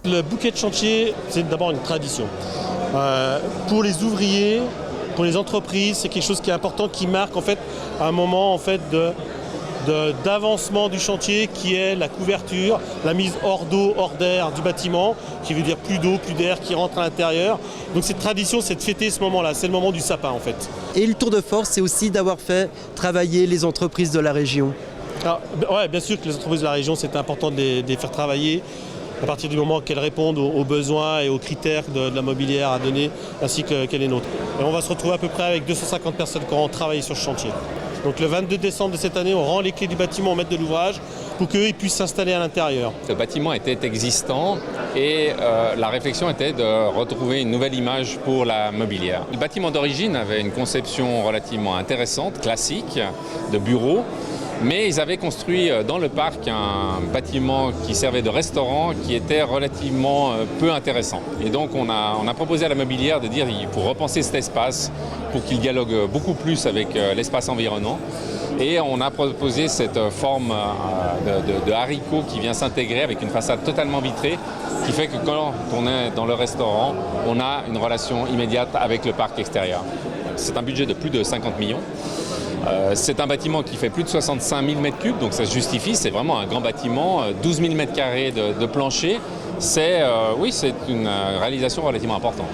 Le bouquet de chantier, c'est d'abord une tradition. Pour les ouvriers, pour les entreprises, c'est quelque chose qui est important, qui marque en fait un moment en fait d'avancement du chantier qui est la couverture, la mise hors d'eau, hors d'air du bâtiment, qui veut dire plus d'eau, plus d'air qui rentre à l'intérieur. Donc cette tradition, c'est de fêter ce moment-là, c'est le moment du sapin en fait. Et le tour de force, c'est aussi d'avoir fait travailler les entreprises de la région. Alors, ouais, bien sûr que les entreprises de la région, c'est important de les faire travailler à partir du moment qu'elles répondent aux besoins et aux critères de la mobilière à donner, ainsi que les nôtres. Et on va se retrouver à peu près avec 250 personnes qui auront travaillé sur ce chantier. Donc le 22 décembre de cette année, on rend les clés du bâtiment au maître de l'ouvrage pour qu'eux puissent s'installer à l'intérieur. Le bâtiment était existant et la réflexion était de retrouver une nouvelle image pour la mobilière. Le bâtiment d'origine avait une conception relativement intéressante, classique, de bureau. Mais ils avaient construit dans le parc un bâtiment qui servait de restaurant qui était relativement peu intéressant. Et donc on a proposé à la mobilière de dire qu'il faut repenser cet espace pour qu'il dialogue beaucoup plus avec l'espace environnant. Et on a proposé cette forme de haricot qui vient s'intégrer avec une façade totalement vitrée, qui fait que quand on est dans le restaurant, on a une relation immédiate avec le parc extérieur. C'est un budget de plus de 50 millions. C'est un bâtiment qui fait plus de 65 000 m3, donc ça se justifie, c'est vraiment un grand bâtiment, 12 000 m² de plancher. C'est une réalisation relativement importante.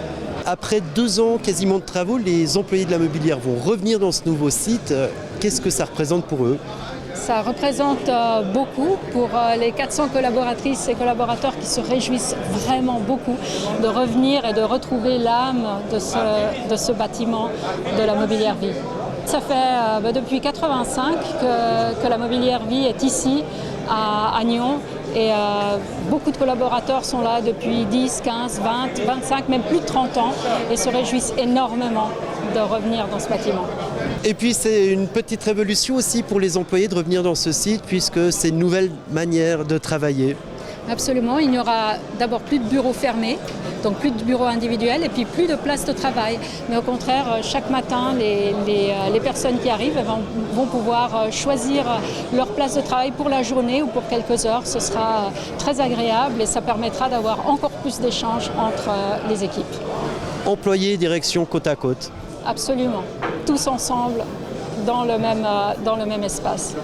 Après 2 ans quasiment de travaux, les employés de la mobilière vont revenir dans ce nouveau site. Qu'est-ce que ça représente pour eux ? Ça représente beaucoup pour les 400 collaboratrices et collaborateurs qui se réjouissent vraiment beaucoup de revenir et de retrouver l'âme de ce bâtiment de la Mobilière Vie. Ça fait depuis 1985 que la Mobilière Vie est ici à Nyon et beaucoup de collaborateurs sont là depuis 10, 15, 20, 25, même plus de 30 ans et se réjouissent énormément de revenir dans ce bâtiment. Et puis c'est une petite révolution aussi pour les employés de revenir dans ce site puisque c'est une nouvelle manière de travailler. Absolument, il n'y aura d'abord plus de bureaux fermés, donc plus de bureaux individuels et puis plus de places de travail. Mais au contraire, chaque matin, les personnes qui arrivent vont pouvoir choisir leur place de travail pour la journée ou pour quelques heures. Ce sera très agréable et ça permettra d'avoir encore plus d'échanges entre les équipes. Employés et direction côte à côte. Absolument, tous ensemble dans le même espace.